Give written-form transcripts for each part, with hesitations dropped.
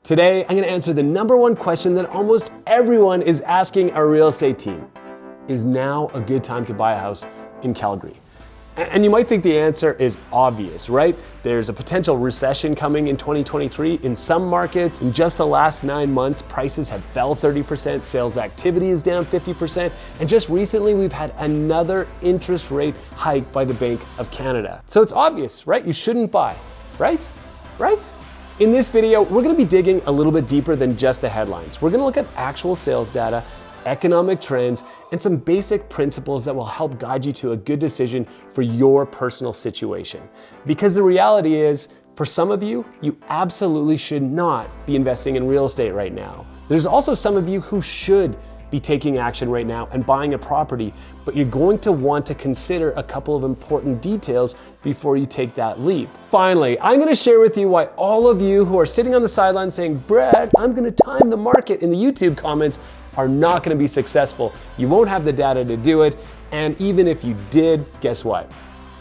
Today, I'm gonna answer the number one question that almost everyone is asking our real estate team. Is now a good time to buy a house in Calgary? And you might think the answer is obvious, right? There's a potential recession coming in 2023 in some markets. In just the last 9 months, prices have fell 30%, sales activity is down 50%, and just recently we've had another interest rate hike by the Bank of Canada. So it's obvious, right? You shouldn't buy, right? Right? In this video, we're gonna be digging a little bit deeper than just the headlines. We're gonna look at actual sales data, economic trends, and some basic principles that will help guide you to a good decision for your personal situation. Because the reality is, for some of you, you absolutely should not be investing in real estate right now. There's also some of you who should be taking action right now and buying a property, but you're going to want to consider a couple of important details before you take that leap. Finally, I'm gonna share with you why all of you who are sitting on the sidelines saying, Brad, I'm gonna time the market in the YouTube comments, are not gonna be successful. You won't have the data to do it, and even if you did, guess what?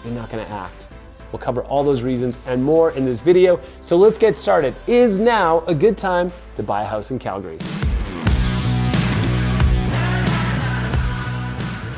You're not gonna act. We'll cover all those reasons and more in this video, so let's get started. Is now a good time to buy a house in Calgary?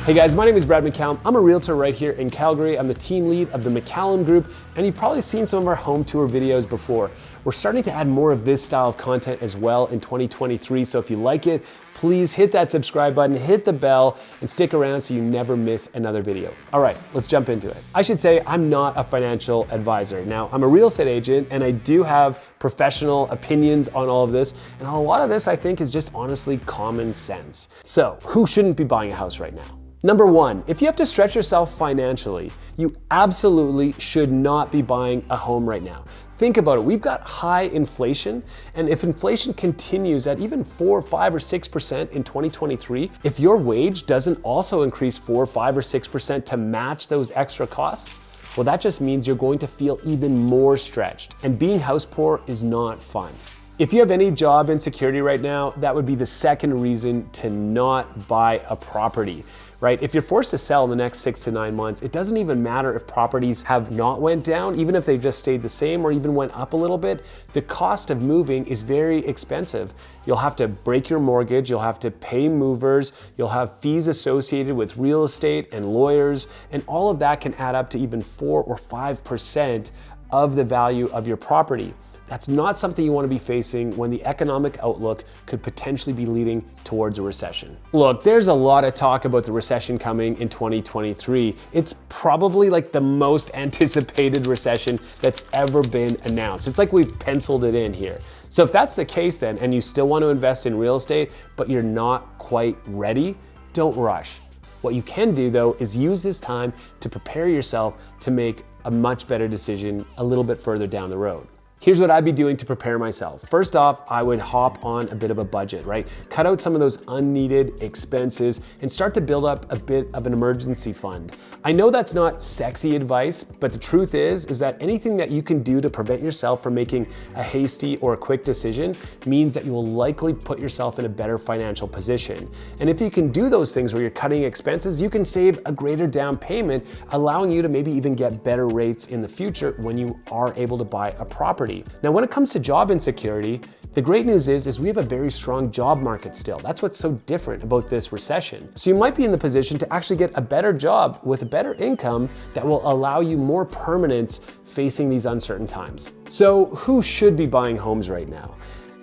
Hey guys, my name is Brad McCallum. I'm a realtor right here in Calgary. I'm the team lead of the McCallum group, and you've probably seen some of our home tour videos before. We're starting to add more of this style of content as well in 2023, so if you like it, please hit that subscribe button, hit the bell, and stick around so you never miss another video. All right, let's jump into it. I should say I'm not a financial advisor. Now, I'm a real estate agent, and I do have professional opinions on all of this, and a lot of this I think is just honestly common sense. So, who shouldn't be buying a house right now? Number one, if you have to stretch yourself financially, you absolutely should not be buying a home right now. Think about it, we've got high inflation, and if inflation continues at even 4, 5, or 6% in 2023, if your wage doesn't also increase 4, 5, or 6% to match those extra costs, well, that just means you're going to feel even more stretched, and being house poor is not fun. If you have any job insecurity right now, that would be the second reason to not buy a property, right? If you're forced to sell in the next 6 to 9 months, it doesn't even matter if properties have not went down, even if they've just stayed the same or even went up a little bit, the cost of moving is very expensive. You'll have to break your mortgage, you'll have to pay movers, you'll have fees associated with real estate and lawyers, and all of that can add up to even 4 or 5% of the value of your property. That's not something you want to be facing when the economic outlook could potentially be leading towards a recession. Look, there's a lot of talk about the recession coming in 2023. It's probably like the most anticipated recession that's ever been announced. It's like we've penciled it in here. So if that's the case then, and you still want to invest in real estate, but you're not quite ready, don't rush. What you can do though is use this time to prepare yourself to make a much better decision a little bit further down the road. Here's what I'd be doing to prepare myself. First off, I would hop on a bit of a budget, right? Cut out some of those unneeded expenses and start to build up a bit of an emergency fund. I know that's not sexy advice, but the truth is that anything that you can do to prevent yourself from making a hasty or a quick decision means that you will likely put yourself in a better financial position. And if you can do those things where you're cutting expenses, you can save a greater down payment, allowing you to maybe even get better rates in the future when you are able to buy a property. Now, when it comes to job insecurity, the great news is we have a very strong job market still. That's what's so different about this recession. So you might be in the position to actually get a better job with a better income that will allow you more permanence facing these uncertain times. So who should be buying homes right now?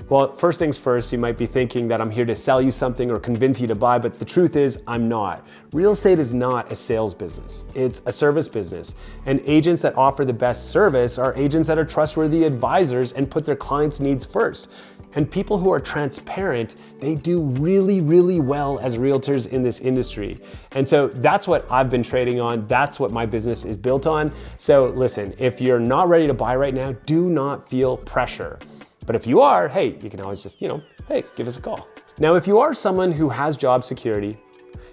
Well, first things first, you might be thinking that I'm here to sell you something or convince you to buy, but the truth is I'm not. Real estate is not a sales business. It's a service business. And agents that offer the best service are agents that are trustworthy advisors and put their clients' needs first. And people who are transparent, they do really, really well as realtors in this industry. And so that's what I've been trading on. That's what my business is built on. So listen, if you're not ready to buy right now, do not feel pressure. But if you are, hey, you can always just, hey, give us a call. Now, if you are someone who has job security,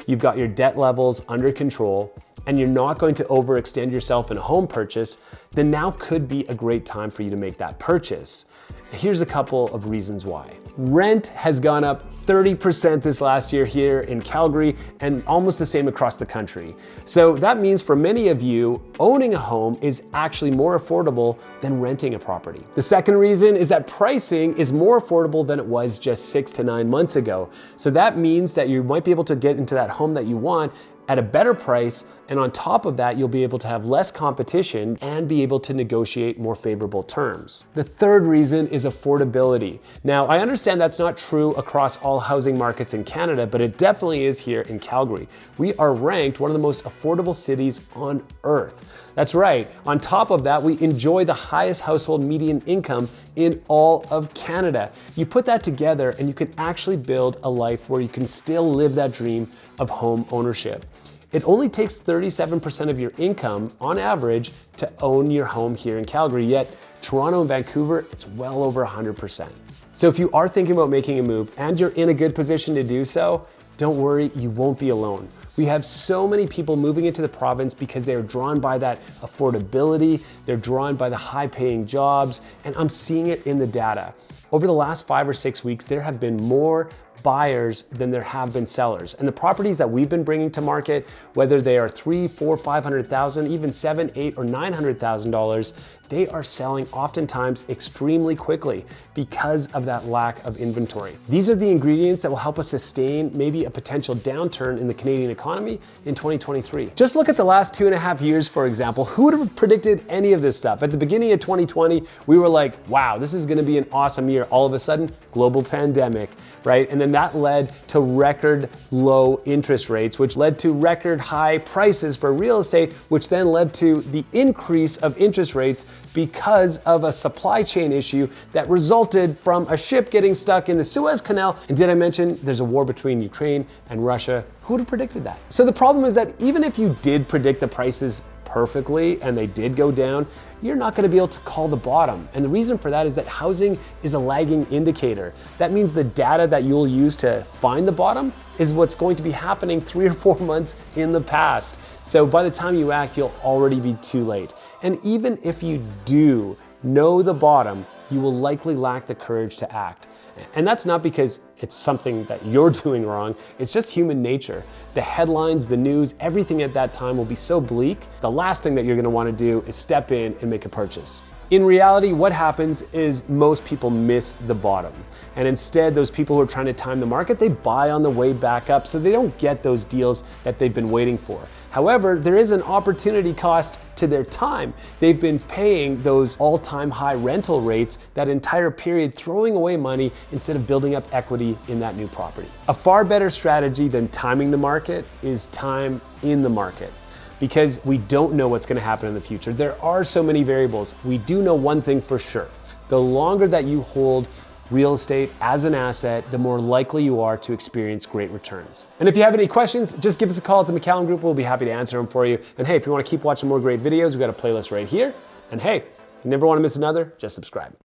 you've got your debt levels under control, and you're not going to overextend yourself in a home purchase, then now could be a great time for you to make that purchase. Here's a couple of reasons why. Rent has gone up 30% this last year here in Calgary and almost the same across the country. So that means for many of you, owning a home is actually more affordable than renting a property. The second reason is that pricing is more affordable than it was just 6 to 9 months ago. So that means that you might be able to get into that home that you want at a better price, and on top of that, you'll be able to have less competition and be able to negotiate more favorable terms. The third reason is affordability. Now, I understand that's not true across all housing markets in Canada, but it definitely is here in Calgary. We are ranked one of the most affordable cities on earth. That's right. On top of that, we enjoy the highest household median income in all of Canada. You put that together and you can actually build a life where you can still live that dream of home ownership. It only takes 37% of your income on average to own your home here in Calgary, yet Toronto and Vancouver, it's well over 100%. So if you are thinking about making a move and you're in a good position to do so, don't worry, you won't be alone. We have so many people moving into the province because they are drawn by that affordability, they're drawn by the high-paying jobs, and I'm seeing it in the data. Over the last 5 or 6 weeks, there have been more buyers than there have been sellers. And the properties that we've been bringing to market, whether they are $300,000, $400,000, $500,000, even $700,000, $800,000, or $900,000, they are selling oftentimes extremely quickly because of that lack of inventory. These are the ingredients that will help us sustain maybe a potential downturn in the Canadian economy in 2023. Just look at the last 2.5 years, for example. Who would have predicted any of this stuff? At the beginning of 2020, we were like, wow, this is gonna be an awesome year. All of a sudden, global pandemic, right? And then that led to record low interest rates, which led to record high prices for real estate, which then led to the increase of interest rates because of a supply chain issue that resulted from a ship getting stuck in the Suez Canal. And did I mention there's a war between Ukraine and Russia? Who would have predicted that? So the problem is that even if you did predict the prices perfectly and they did go down, you're not going to be able to call the bottom. And the reason for that is that housing is a lagging indicator. That means the data that you'll use to find the bottom is what's going to be happening 3 or 4 months in the past. So by the time you act, you'll already be too late. And even if you do know the bottom, you will likely lack the courage to act. And that's not because it's something that you're doing wrong, it's just human nature. The headlines, the news, everything at that time will be so bleak, the last thing that you're gonna wanna do is step in and make a purchase. In reality, what happens is most people miss the bottom. And instead, those people who are trying to time the market, they buy on the way back up so they don't get those deals that they've been waiting for. However, there is an opportunity cost to their time. They've been paying those all-time high rental rates that entire period, throwing away money instead of building up equity in that new property. A far better strategy than timing the market is time in the market, because we don't know what's gonna happen in the future. There are so many variables. We do know one thing for sure. The longer that you hold real estate as an asset, the more likely you are to experience great returns. And if you have any questions, just give us a call at the McCallum Group. We'll be happy to answer them for you. And hey, if you wanna keep watching more great videos, we've got a playlist right here. And hey, if you never wanna miss another, just subscribe.